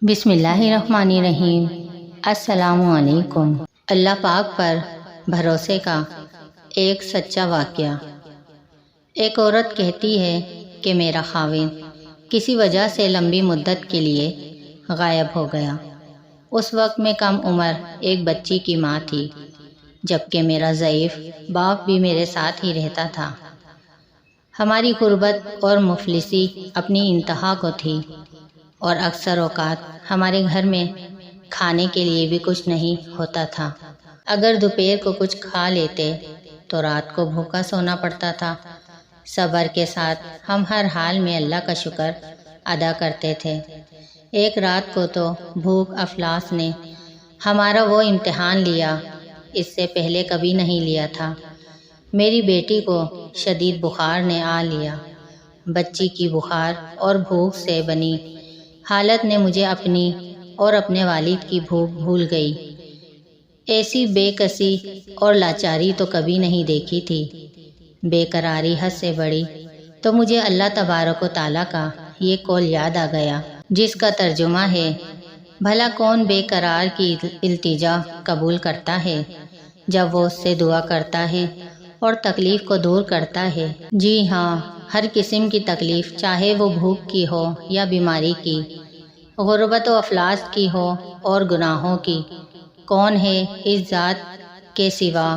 بسم اللہ الرحمن الرحیم۔ السلام علیکم۔ اللہ پاک پر بھروسے کا ایک سچا واقعہ۔ ایک عورت کہتی ہے کہ میرا خاوند کسی وجہ سے لمبی مدت کے لیے غائب ہو گیا۔ اس وقت میں کم عمر ایک بچی کی ماں تھی، جبکہ میرا ضعیف باپ بھی میرے ساتھ ہی رہتا تھا۔ ہماری غربت اور مفلسی اپنی انتہا کو تھی، اور اکثر اوقات ہمارے گھر میں کھانے کے لیے بھی کچھ نہیں ہوتا تھا۔ اگر دوپہر کو کچھ کھا لیتے تو رات کو بھوکا سونا پڑتا تھا۔ صبر کے ساتھ ہم ہر حال میں اللہ کا شکر ادا کرتے تھے۔ ایک رات کو تو بھوک افلاس نے ہمارا وہ امتحان لیا، اس سے پہلے کبھی نہیں لیا تھا۔ میری بیٹی کو شدید بخار نے آ لیا۔ بچی کی بخار اور بھوک سے بنی حالت نے مجھے اپنی اور اپنے والد کی بھوک بھول گئی۔ ایسی بے کسی اور لاچاری تو کبھی نہیں دیکھی تھی۔ بے قراری حد سے بڑی تو مجھے اللہ تبارک و تعالیٰ کا یہ قول یاد آ گیا، جس کا ترجمہ ہے، بھلا کون بے قرار کی التجا قبول کرتا ہے جب وہ اس سے دعا کرتا ہے اور تکلیف کو دور کرتا ہے۔ جی ہاں، ہر قسم کی تکلیف، چاہے وہ بھوک کی ہو یا بیماری کی، غربت و افلاس کی ہو اور گناہوں کی، کون ہے اس ذات کے سوا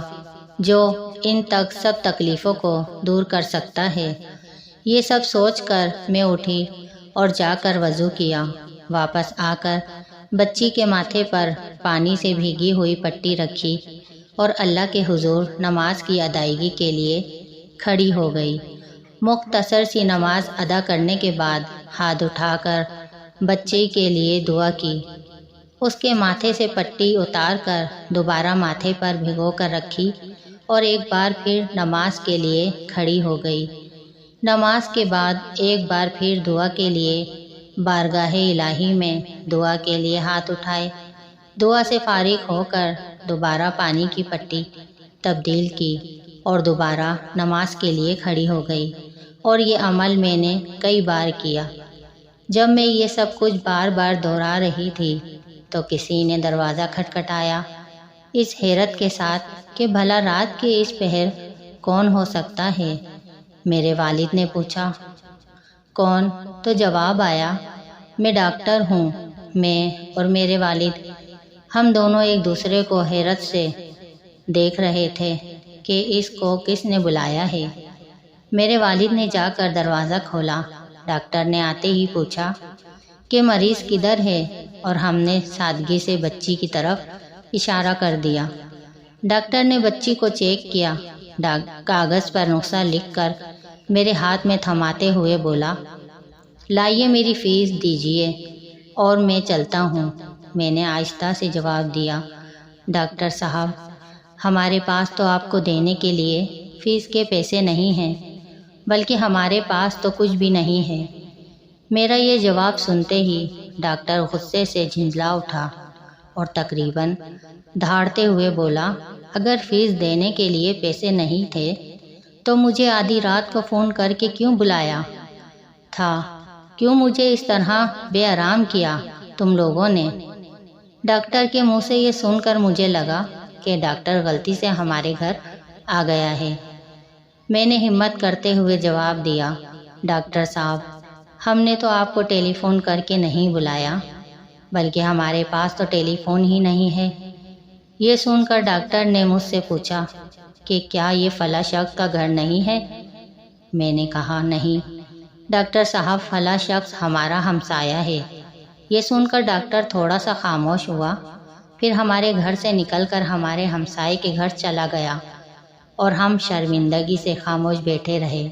جو ان تک سب تکلیفوں کو دور کر سکتا ہے۔ یہ سب سوچ کر میں اٹھی اور جا کر وضو کیا۔ واپس آ کر بچی کے ماتھے پر پانی سے بھیگی ہوئی پٹی رکھی اور اللہ کے حضور نماز کی ادائیگی کے لیے کھڑی ہو گئی۔ مختصر سی نماز ادا کرنے کے بعد ہاتھ اٹھا کر بچے کے لیے دعا کی، اس کے ماتھے سے پٹی اتار کر دوبارہ ماتھے پر بھگو کر رکھی اور ایک بار پھر نماز کے لیے کھڑی ہو گئی۔ نماز کے بعد ایک بار پھر دعا کے لیے بارگاہ الہی میں دعا کے لیے ہاتھ اٹھائے۔ دعا سے فارغ ہو کر دوبارہ پانی کی پٹی تبدیل کی اور دوبارہ نماز کے لیے کھڑی ہو گئی، اور یہ عمل میں نے کئی بار کیا۔ جب میں یہ سب کچھ بار بار دہرا رہی تھی تو کسی نے دروازہ کھٹکھٹایا، اس حیرت کے ساتھ کہ بھلا رات کے اس پہر کون ہو سکتا ہے۔ میرے والد نے پوچھا، کون؟ تو جواب آیا، میں ڈاکٹر ہوں۔ میں اور میرے والد، ہم دونوں ایک دوسرے کو حیرت سے دیکھ رہے تھے کہ اس کو کس نے بلایا ہے۔ میرے والد نے جا کر دروازہ کھولا۔ ڈاکٹر نے آتے ہی پوچھا کہ مریض کدھر ہے، اور ہم نے سادگی سے بچی کی طرف اشارہ کر دیا۔ ڈاکٹر نے بچی کو چیک کیا، کاغذ پر نسخہ لکھ کر میرے ہاتھ میں تھماتے ہوئے بولا، لائیے میری فیس دیجیے اور میں چلتا ہوں۔ میں نے آہستہ سے جواب دیا، ڈاکٹر صاحب، ہمارے پاس تو آپ کو دینے کے لیے فیس کے پیسے نہیں ہیں، بلکہ ہمارے پاس تو کچھ بھی نہیں ہے۔ میرا یہ جواب سنتے ہی ڈاکٹر غصے سے جھنجلا اٹھا اور تقریباً دھاڑتے ہوئے بولا، اگر فیس دینے کے لیے پیسے نہیں تھے تو مجھے آدھی رات کو فون کر کے کیوں بلایا تھا؟ کیوں مجھے اس طرح بے آرام کیا تم لوگوں نے؟ ڈاکٹر کے منہ سے یہ سن کر مجھے لگا کہ ڈاکٹر غلطی سے ہمارے گھر آ گیا ہے۔ میں نے ہمت کرتے ہوئے جواب دیا، ڈاکٹر صاحب، ہم نے تو آپ کو ٹیلی فون کر کے نہیں بلایا، بلکہ ہمارے پاس تو ٹیلی فون ہی نہیں ہے۔ یہ سن کر ڈاکٹر نے مجھ سے پوچھا کہ کیا یہ فلاں شخص کا گھر نہیں ہے؟ میں نے کہا، نہیں ڈاکٹر صاحب، فلاں شخص ہمارا ہمسایہ ہے۔ یہ سن کر ڈاکٹر تھوڑا سا خاموش ہوا، پھر ہمارے گھر سے نکل کر ہمارے ہمسائے کے گھر چلا گیا، اور ہم شرمندگی سے خاموش بیٹھے رہے۔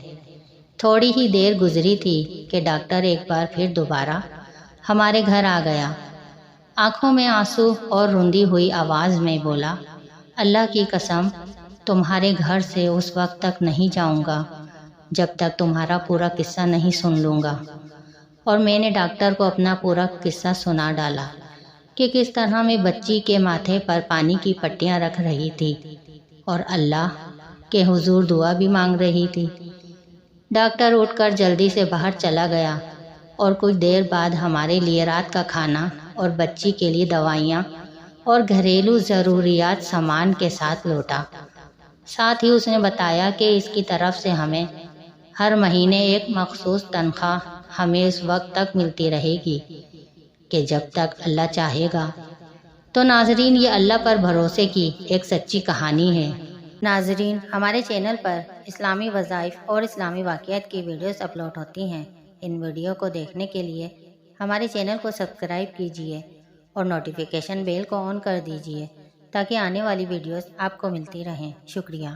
تھوڑی ہی دیر گزری تھی کہ ڈاکٹر ایک بار پھر دوبارہ ہمارے گھر آ گیا۔ آنکھوں میں آنسو اور روندی ہوئی آواز میں بولا، اللہ کی قسم، تمہارے گھر سے اس وقت تک نہیں جاؤں گا جب تک تمہارا پورا قصہ نہیں سن لوں گا۔ اور میں نے ڈاکٹر کو اپنا پورا قصہ سنا ڈالا کہ کس طرح میں بچی کے ماتھے پر پانی کی پٹیاں رکھ رہی تھی اور اللہ کے حضور دعا بھی مانگ رہی تھی۔ ڈاکٹر اٹھ کر جلدی سے باہر چلا گیا، اور کچھ دیر بعد ہمارے لیے رات کا کھانا اور بچی کے لیے دوائیاں اور گھریلو ضروریات سامان کے ساتھ لوٹا۔ ساتھ ہی اس نے بتایا کہ اس کی طرف سے ہمیں ہر مہینے ایک مخصوص تنخواہ ہمیں اس وقت تک ملتی رہے گی کہ جب تک اللہ چاہے گا۔ تو ناظرین، یہ اللہ پر بھروسے کی ایک سچی کہانی ہے۔ ناظرین، ہمارے چینل پر اسلامی وظائف اور اسلامی واقعات کی ویڈیوز اپلوڈ ہوتی ہیں۔ ان ویڈیو کو دیکھنے کے لیے ہمارے چینل کو سبسکرائب کیجیے اور نوٹیفیکیشن بیل کو آن کر دیجیے تاکہ آنے والی ویڈیوز آپ کو ملتی رہیں۔ شکریہ۔